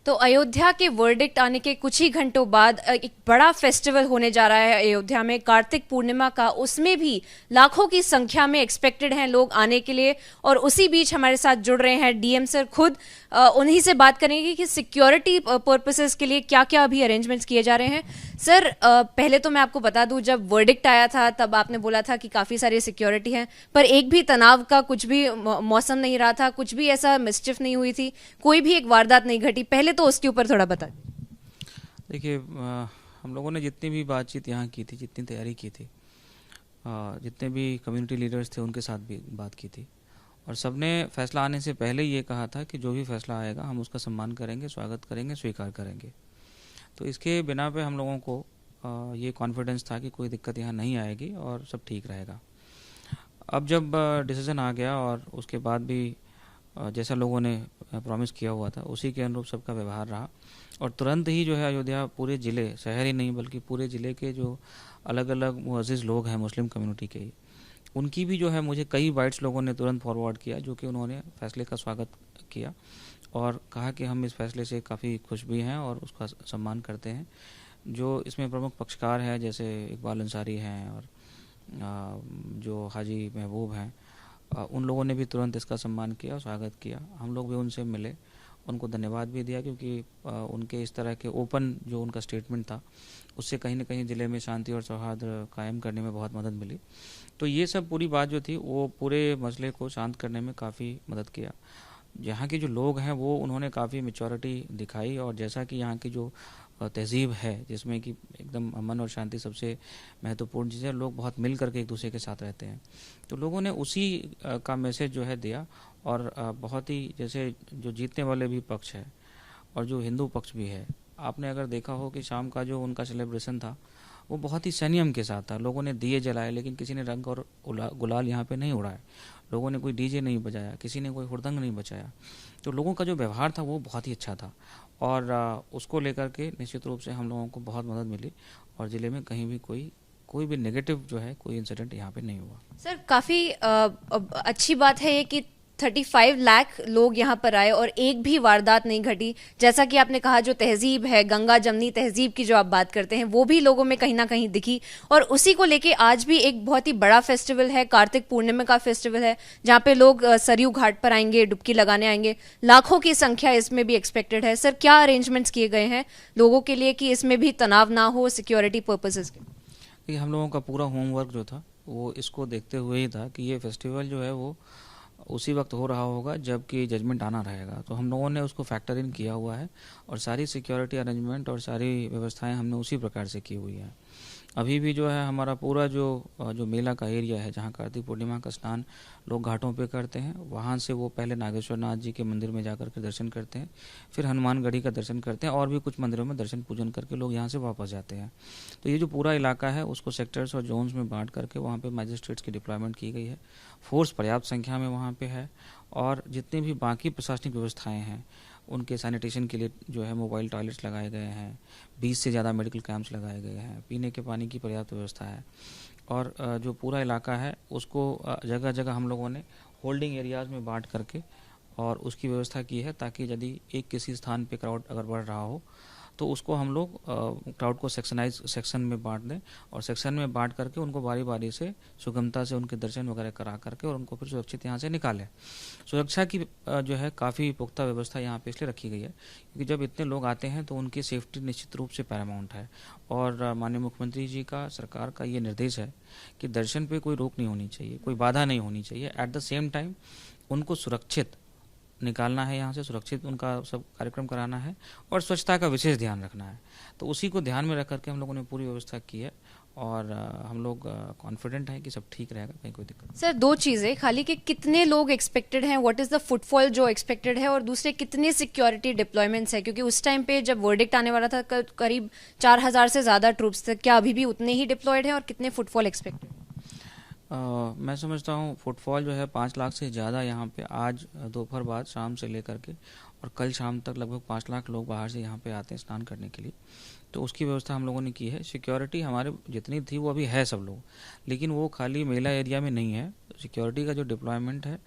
तो अयोध्या के वर्डिक्ट आने के कुछ ही घंटों बाद एक बड़ा फेस्टिवल होने जा रहा है अयोध्या में, कार्तिक पूर्णिमा का। उसमें भी लाखों की संख्या में एक्सपेक्टेड हैं लोग आने के लिए। और उसी बीच हमारे साथ जुड़ रहे हैं डीएम सर खुद। उन्हीं से बात करेंगे कि सिक्योरिटी पर्पसेस के लिए क्या क्या अभी अरेंजमेंट्स किए जा रहे हैं। सर, पहले तो मैं आपको बता दूं, जब वर्डिक्ट आया था तब आपने बोला था कि काफ़ी सारी सिक्योरिटी है, पर एक भी तनाव का कुछ भी मौसम नहीं रहा था, कुछ भी ऐसा मिस्चिफ नहीं हुई थी, कोई भी एक वारदात नहीं घटी। पहले तो उसके ऊपर थोड़ा बता। देखिए, हम लोगों ने जितनी भी बातचीत यहाँ की थी, जितनी तैयारी की थी, जितने भी कम्युनिटी लीडर्स थे उनके साथ भी बात की थी, और सबने फैसला आने से पहले ये कहा था कि जो भी फैसला आएगा हम उसका सम्मान करेंगे, स्वागत करेंगे, स्वीकार करेंगे। तो इसके बिना पे हम लोगों को ये कॉन्फिडेंस था कि कोई दिक्कत यहाँ नहीं आएगी और सब ठीक रहेगा। अब जब डिसीजन आ गया और उसके बाद भी जैसा लोगों ने प्रॉमिस किया हुआ था उसी के अनुरूप सबका व्यवहार रहा, और तुरंत ही जो है अयोध्या पूरे ज़िले, शहर ही नहीं बल्कि पूरे ज़िले के जो अलग अलग मुअज़्ज़िज़ लोग हैं मुस्लिम कम्युनिटी के, उनकी भी जो है मुझे कई बाइट्स लोगों ने तुरंत फॉरवर्ड किया, जो कि उन्होंने फैसले का स्वागत किया और कहा कि हम इस फैसले से काफ़ी खुश भी हैं और उसका सम्मान करते हैं। जो इसमें प्रमुख पक्षकार हैं जैसे इकबाल अंसारी हैं और जो हाजी महबूब हैं, उन लोगों ने भी तुरंत इसका सम्मान किया और स्वागत किया। हम लोग भी उनसे मिले, उनको धन्यवाद भी दिया, क्योंकि उनके इस तरह के ओपन जो उनका स्टेटमेंट था उससे कहीं ना कहीं ज़िले में शांति और सौहार्द कायम करने में बहुत मदद मिली। तो ये सब पूरी बात जो थी वो पूरे मसले को शांत करने में काफ़ी मदद किया। यहाँ के जो लोग हैं वो उन्होंने काफ़ी मैच्योरिटी दिखाई, और जैसा कि यहाँ की जो तहजीब है जिसमें कि एकदम अमन और शांति सबसे महत्वपूर्ण चीज़ है, लोग बहुत मिल करके एक दूसरे के साथ रहते हैं, तो लोगों ने उसी का मैसेज जो है दिया। और बहुत ही जैसे जो जीतने वाले भी पक्ष है और जो हिंदू पक्ष भी है, आपने अगर देखा हो कि शाम का जो उनका सेलिब्रेशन था वो बहुत ही संयम के साथ था। लोगों ने दिए जलाए, लेकिन किसी ने रंग और गुलाल यहाँ पे नहीं उड़ाए, लोगों ने कोई डीजे नहीं बजाया, किसी ने कोई हुड़दंग नहीं बजाया। तो लोगों का जो व्यवहार था वो बहुत ही अच्छा था, और उसको लेकर के निश्चित रूप से हम लोगों को बहुत मदद मिली, और ज़िले में कहीं भी कोई भी नेगेटिव जो है कोई इंसिडेंट यहाँ पे नहीं हुआ। सर, काफ़ी अच्छी बात है ये कि 35 लाख लोग यहाँ पर आए और एक भी वारदात नहीं घटी। जैसा कि आपने कहा, जो तहजीब है, गंगा जमनी तहजीब की जो आप बात करते हैं, वो भी लोगों में कहीं ना कहीं दिखी। और उसी को लेके आज भी एक बहुत ही बड़ा फेस्टिवल है, कार्तिक पूर्णिमा का फेस्टिवल है, जहाँ पे लोग सरयू घाट पर आएंगे, डुबकी लगाने आएंगे। लाखों की संख्या इसमें भी एक्सपेक्टेड है। सर, क्या अरेंजमेंट्स किए गए हैं लोगों के लिए कि इसमें भी तनाव ना हो सिक्योरिटी पर्पसेस के? देखिए, हम लोगों का पूरा होमवर्क जो था वो इसको देखते हुए ही था कि ये फेस्टिवल जो है वो उसी वक्त हो रहा होगा जबकि जजमेंट आना रहेगा, तो हम लोगों ने उसको फैक्टर इन किया हुआ है, और सारी सिक्योरिटी अरेंजमेंट और सारी व्यवस्थाएं हमने उसी प्रकार से की हुई है। अभी भी जो है हमारा पूरा जो मेला का एरिया है, जहाँ कार्तिक पूर्णिमा का स्नान लोग घाटों पे करते हैं, वहाँ से वो पहले नागेश्वर नाथ जी के मंदिर में जाकर के दर्शन करते हैं, फिर हनुमानगढ़ी का दर्शन करते हैं, और भी कुछ मंदिरों में दर्शन पूजन करके लोग यहाँ से वापस जाते हैं। तो ये जो पूरा इलाका है उसको सेक्टर्स और जोन्स में बांट करके वहाँ पे मैजिस्ट्रेट्स की डिप्लॉयमेंट की गई है, फोर्स पर्याप्त संख्या में वहाँ पे है, और जितनी भी बाकी प्रशासनिक व्यवस्थाएँ हैं उनके सैनिटेशन के लिए जो है मोबाइल टॉयलेट्स लगाए गए हैं, 20 से ज़्यादा मेडिकल कैंप्स लगाए गए हैं, पीने के पानी की पर्याप्त व्यवस्था है, और जो पूरा इलाका है उसको जगह जगह हम लोगों ने होल्डिंग एरियाज़ में बांट करके और उसकी व्यवस्था की है, ताकि यदि एक किसी स्थान पे क्राउड अगर बढ़ रहा हो तो उसको हम लोग क्राउड को सेक्शन में बांट दें, और सेक्शन में बांट करके उनको बारी बारी से सुगमता से उनके दर्शन वगैरह करा करके और उनको फिर सुरक्षित यहाँ से निकालें। सुरक्षा की जो है काफ़ी पुख्ता व्यवस्था यहाँ पे इसलिए रखी गई है क्योंकि जब इतने लोग आते हैं तो उनकी सेफ्टी निश्चित रूप से पैरामाउंट है, और माननीय मुख्यमंत्री जी का, सरकार का ये निर्देश है कि दर्शन पे कोई रोक नहीं होनी चाहिए, कोई बाधा नहीं होनी चाहिए। एट द सेम टाइम उनको सुरक्षित निकालना है, यहाँ से सुरक्षित उनका सब कार्यक्रम कराना है, और स्वच्छता का विशेष ध्यान रखना है। तो उसी को ध्यान में रख करके हम लोगों ने पूरी व्यवस्था की है, और हम लोग कॉन्फिडेंट हैं कि सब ठीक रहेगा, कहीं कोई दिक्कत नहीं। सर, दो चीजें खाली कि कितने लोग एक्सपेक्टेड हैं, व्हाट इज द फुटफॉल जो एक्सपेक्टेड है, और दूसरे कितने सिक्योरिटी डिप्लॉयमेंट्स है, क्योंकि उस टाइम पे जब वर्डिक्ट आने वाला था करीब 4000 से ज्यादा ट्रूप्स थे। क्या अभी भी उतने ही डिप्लॉयड हैं, और कितने फुटफॉल एक्सपेक्टेड? मैं समझता हूँ फुटफॉल जो है 5 लाख से ज़्यादा यहाँ पे आज दोपहर बाद शाम से लेकर के और कल शाम तक लगभग 5 लाख लोग बाहर से यहाँ पे आते हैं स्नान करने के लिए। तो उसकी व्यवस्था हम लोगों ने की है। सिक्योरिटी हमारे जितनी थी वो अभी है सब लोग, लेकिन वो खाली मेला एरिया में नहीं है। सिक्योरिटी का जो डिप्लॉयमेंट है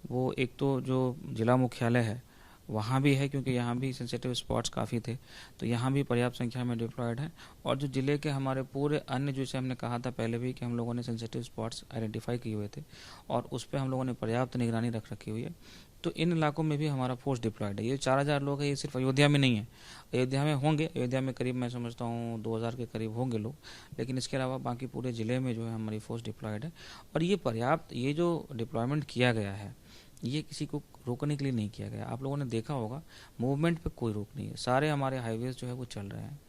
वो एक तो जो जिला मुख्यालय है वहाँ भी है, क्योंकि यहाँ भी सेंसिटिव स्पॉट्स काफ़ी थे, तो यहाँ भी पर्याप्त संख्या में डिप्लॉयड है। और जो ज़िले के हमारे पूरे अन्य, जैसे हमने कहा था पहले भी कि हम लोगों ने सेंसिटिव स्पॉट्स आइडेंटिफाई किए हुए थे और उस पर हम लोगों ने पर्याप्त निगरानी रख रखी हुई है। तो इन इलाकों में भी हमारा फोर्स डिप्लॉयड है। ये 4000 लोग हैं, ये सिर्फ अयोध्या में नहीं है, अयोध्या में होंगे, अयोध्या में करीब मैं समझता हूँ 2000 के करीब होंगे लोग, लेकिन इसके अलावा बाकी पूरे ज़िले में जो है हमारी फोर्स डिप्लॉयड है। और ये पर्याप्त, ये जो डिप्लॉयमेंट किया गया है ये किसी को रोकने के लिए नहीं किया गया। आप लोगों ने देखा होगा मूवमेंट पे कोई रोक नहीं है, सारे हमारे हाईवेज जो है वो चल रहे हैं,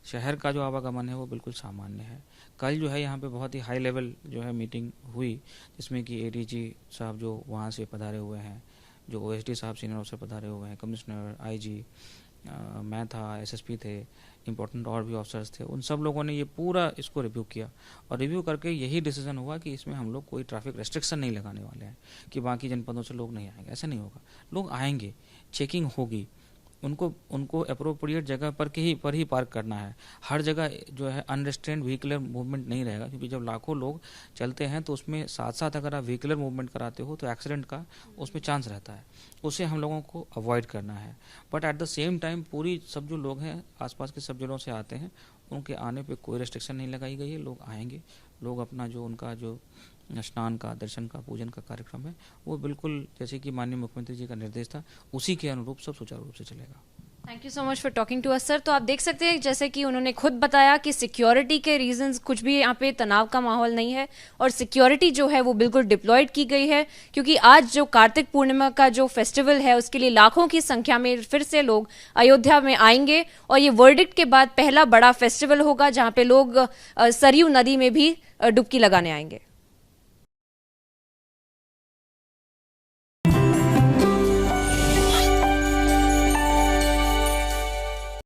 शहर का जो आवागमन है वो बिल्कुल सामान्य है। कल जो है यहाँ पे बहुत ही हाई लेवल जो है मीटिंग हुई, जिसमें कि एडीजी साहब जो वहाँ से पधारे हुए हैं, जो ओएसडी साहब सीनियर ऑफिसर पधारे हुए हैं, कमिश्नर, आईजी, मैं था, एसएसपी थे, इंपॉर्टेंट और भी ऑफिसर्स थे, उन सब लोगों ने ये पूरा इसको रिव्यू किया और रिव्यू करके यही डिसीजन हुआ कि इसमें हम लोग कोई ट्रैफिक रेस्ट्रिक्शन नहीं लगाने वाले हैं कि बाकी जनपदों से लोग नहीं आएंगे। ऐसा नहीं होगा, लोग आएंगे, चेकिंग होगी, उनको अप्रोप्रिएट जगह पर ही पार्क करना है। हर जगह जो है अनरिस्ट्रेंड व्हीकलर मूवमेंट नहीं रहेगा, क्योंकि जब लाखों लोग चलते हैं तो उसमें साथ साथ अगर आप व्हीकलर मूवमेंट कराते हो तो एक्सीडेंट का उसमें चांस रहता है, उसे हम लोगों को अवॉइड करना है। But at the same time पूरी सब जो लोग हैं आसपास के सब जिलों से आते हैं, उनके आने पे कोई रेस्ट्रिक्शन नहीं लगाई गई है। लोग आएंगे, लोग अपना जो उनका जो स्नान का, दर्शन का, पूजन का कार्यक्रम है वो बिल्कुल जैसे कि माननीय मुख्यमंत्री जी का निर्देश था उसी के अनुरूप सब सुचारू रूप से चलेगा। Thank you so much for talking to us sir. तो आप देख सकते हैं जैसे कि उन्होंने खुद बताया कि सिक्योरिटी के रीजंस, कुछ भी यहाँ पे तनाव का माहौल नहीं है और सिक्योरिटी जो है वो बिल्कुल डिप्लॉयड की गई है, क्योंकि आज जो कार्तिक पूर्णिमा का जो फेस्टिवल है उसके लिए लाखों की संख्या में फिर से लोग अयोध्या में आएंगे और ये वर्डिक्ट के बाद पहला बड़ा फेस्टिवल होगा जहाँ पे लोग सरयू नदी में भी डुबकी लगाने आएंगे।